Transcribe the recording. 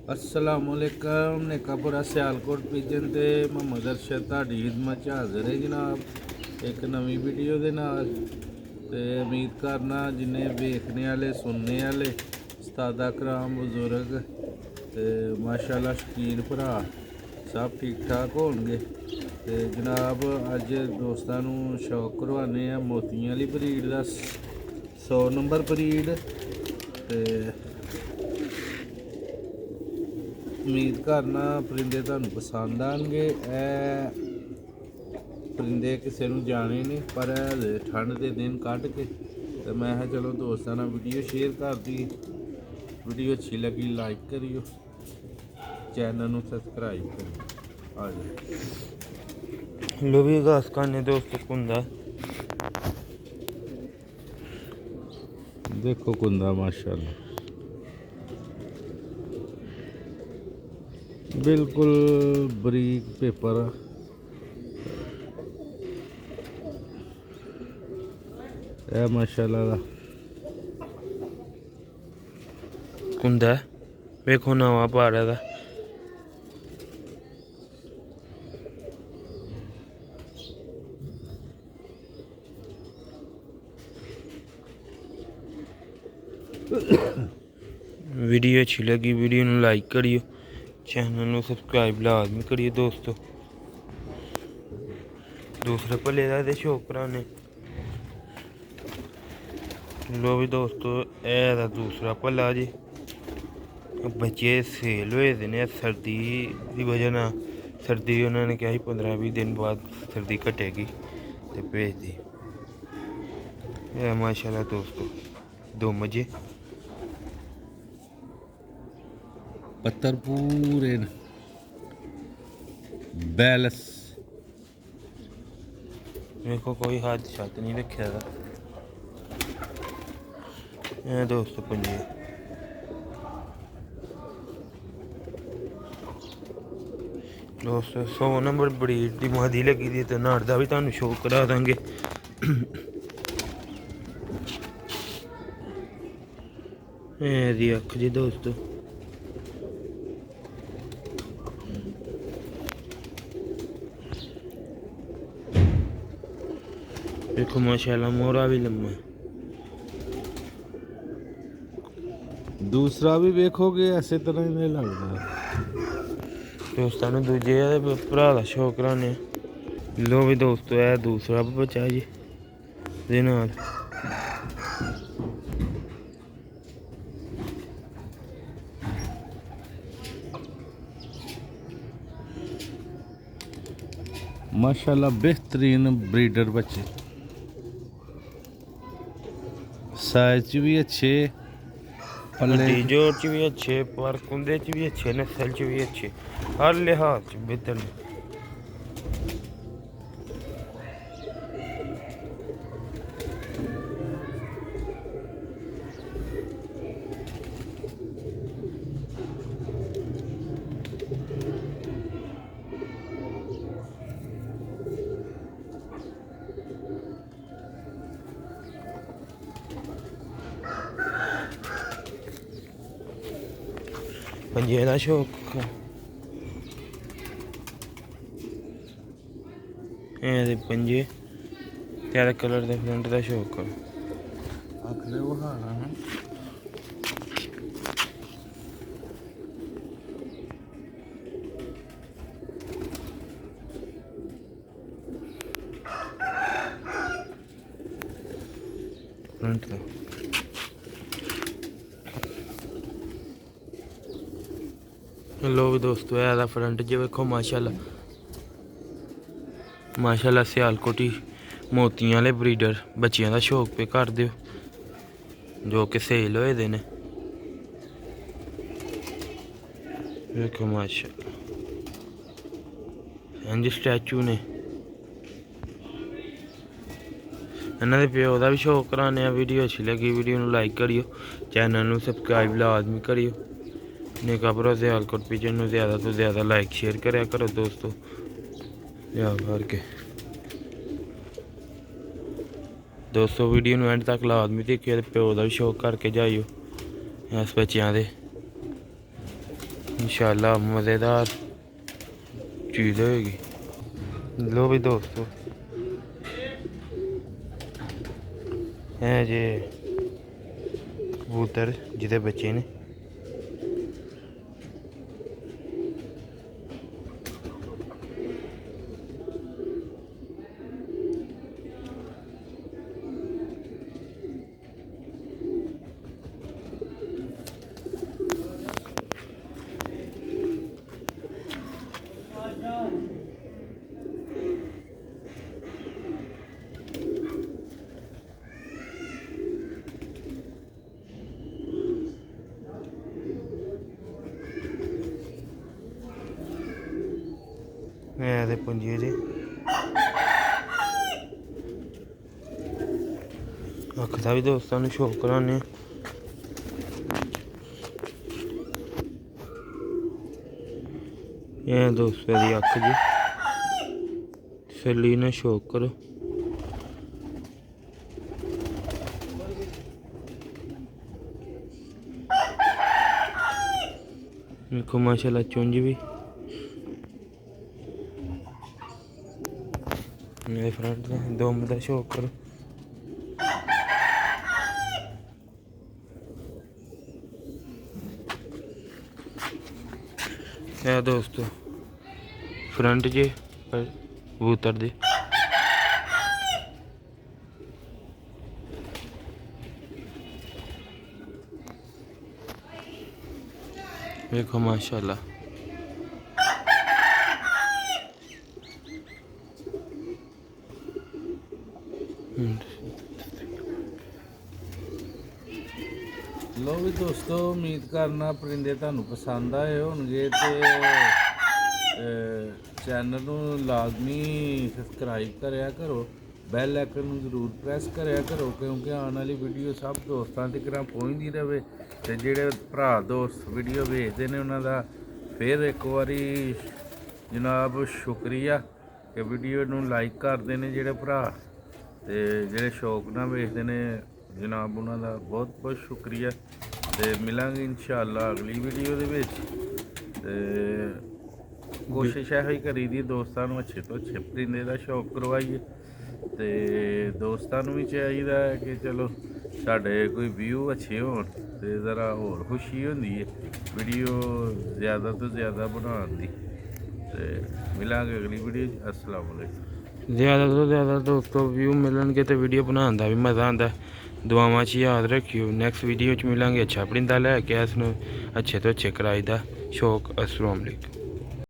अस्सलामुअलैकुम नेकापुरा सियालकोट पिजन ते मोहम्मद अरशद तुहाडी खिदमत च हाज़र है जनाब एक नवी वीडियो दे नाल ते उम्मीद करना जिन्हें वेखने वाले सुनने वाले उस्तादा कराम बुजुर्ग ते माशाल्लाह शकीन भरा सब ठीक ठाक होणगे ते जनाब अज दोस्तां नूं शौक करवाने आ मोतियां वाली बरीड दा 100 नंबर बरीड ते उम्मीद करना परिंदे तुहानूं पसंद आएंगे। परिंदे किसी नूं जाने नहीं पर हले ठंड के दिन कढ़ के तो मैं चलो दोस्तों नाल वीडियो शेयर कर दी। वीडियो अच्छी लगी लाइक करियो, चैनल नूं सबसक्राइब करियो। आ जाओ लो भी घास खाने दोस्तों कुंदा देखो कुंदा माशाल्लाह बिल्कुल बरीक पेपर है माशाल्लाह कुंदा वेखो नवा पाड़ा दा वीडियो अच्छी लगी वीडियो नूं लाइक करियो, चैनल नूं सबसक्राइब लाजमी करियो दोस्तों। दूसरे भले दा ते शौक कराने लो भी दोस्तों ऐ दूसरा भला जी बच्चे सेल होए दे ने सर्दी दी वजह नाल सर्दी उन्होंने कहा 15-20 दिन बाद सर्दी घटेगी तो भेज दी माशाल्लाह दोस्तों दो मजे पत्थर पूरे बैलस देखो कोई हाथ छत नहीं रखे दोस्तों पंजे दोस्तों 100 नंबर बरीड दी मादी लगी दी ते नाड़ दा भी तुहानूं शो करा देंगे। दी अख जी दोस्तों देखो माशाल्लाह मोरा भी लम्मा है। दूसरा भी देखोगे ऐसे तरह ही नहीं लगता दोस्तों दूजे भरा का शौक कराने लो भी दोस्तों है दूसरा भी बचा जी दे नाल माशाल्लाह बेहतरीन ब्रीडर बच्चे साइज भी अच्छे पल्ले जोर च भी अच्छे पर कुंदे च भी अच्छे नस्ल च भी अच्छे हर लिहाज च बेहतर ने। पंजे का शौक पंजे तेरा कलर दे फ्रंट का शौक आखले वो हाँ फ्रंट का लो भी दोस्तों है फ्रंट जो वेखो माशाल्लाह माशाल्लाह सियालकोटी मोतियां वाले ब्रीडर बच्चियां का शौक पे कर दियो जो कि सेल होए दे ने वेखो माशाल्लाह इंज स्टैचू ने इन्होंने प्यो का भी शौक कराने वीडियो अच्छी लगी वीडियो लाइक करियो, चैनल में सबसक्राइब लाजमी करियो। नेकापुरा सियालकोट पिजन में ज़्यादा तो ज़्यादा लाइक शेयर कराया करो दोस्तों भर के दोस्तों वीडियो एंड तक लाजमी देखियो प्यो का भी शौक करके जाइयो इस बच्चों के इंशाल्लाह मज़ेदार चीज़ होएगी। लो भी दोस्तों, है जे कबूतर जिहदे बच्चे ने। मैं ते पुंजे जे अख दा भी दोस्तों ने शौक कराने। ये दोस्तों दी अख जी सली ने शौक करो। देखो माशाल्लाह चुंज भी मेरे फ्रेंड ने दुम दा शौक करो। है दोस्तों फ्रंट जे कबूतर दे। देखो माशाल्लाह लो भी दोस्तों, उम्मीद करना परिंदे ਤੁਹਾਨੂੰ ਪਸੰਦ ਆਏ ਹੋਣਗੇ ਤੇ ਚੈਨਲ ਨੂੰ ਲਾਜ਼ਮੀ ਸਬਸਕ੍ਰਾਈਬ ਕਰਿਆ ਕਰੋ, ਬੈਲ ਆਈਕਨ ਨੂੰ ਜ਼ਰੂਰ ਪ੍ਰੈਸ ਕਰਿਆ ਕਰੋ ਕਿਉਂਕਿ ਆਉਣ ਵਾਲੀ ਵੀਡੀਓ ਸਭ ਦੋਸਤਾਂ ਤੱਕ ਪਹੁੰਚਦੀ ਰਹੇ। ਤੇ ਜਿਹੜੇ ਭਰਾ ਦੋਸਤ ਵੀਡੀਓ ਵੇਖਦੇ ਨੇ ਉਹਨਾਂ ਦਾ ਫਿਰ ਇੱਕ ਵਾਰੀ ਜਨਾਬ ਸ਼ੁਕਰੀਆ ਕਿ ਵੀਡੀਓ ਨੂੰ ਲਾਈਕ ਕਰਦੇ ਨੇ ਜਿਹੜੇ ਭਰਾ, ਤੇ ਜਿਹੜੇ ਸ਼ੌਕ ਨਾਲ ਵੇਖਦੇ ਨੇ ਜਨਾਬ ਉਹਨਾਂ ਦਾ ਬਹੁਤ ਬਹੁਤ ਸ਼ੁਕਰੀਆ। ਤੇ ਮਿਲਾਂਗੇ ਇਨਸ਼ਾਅੱਲਾ ਅਗਲੀ ਵੀਡੀਓ ਦੇ ਵਿੱਚ। ਤੇ ਕੋਸ਼ਿਸ਼ ਇਹੋ ਹੀ ਕਰੀਦੀ ਦੋਸਤਾਂ ਨੂੰ ਅੱਛੇ ਤੋਂ ਅੱਛੇ ਪਰਿੰਦੇ ਦਾ ਸ਼ੌਕ ਕਰਵਾਈਏ। ਤੇ ਦੋਸਤਾਂ ਨੂੰ ਵੀ ਚਾਹੀਦਾ ਹੈ ਕਿ ਚਲੋ ਸਾਡੇ ਕੋਈ ਵਿਊ ਅੱਛੇ ਹੋਣ ਤੇ ਜ਼ਰਾ ਹੋਰ ਖੁਸ਼ੀ ਹੁੰਦੀ ਹੈ ਵੀਡੀਓ ਜ਼ਿਆਦਾ ਤੋਂ ਜ਼ਿਆਦਾ ਬਣਾਉਣ ਦੀ। ਤੇ ਮਿਲਾਂਗੇ ਅਗਲੀ ਵੀਡੀਓ 'ਚ। अस्सलाम वालेकुम। ज़्यादा तो ज़्यादा दोस्तों व्यू मिलणगे तो वीडियो बनाने का भी मज़ा आता। दुआवां च याद रखियो। नैक्सट वीडियो च मिलांगे अच्छा परिंदा लैके इसनूं अच्छे तो अच्छे कराई दा शौक। अस्सलाम वालेकुम।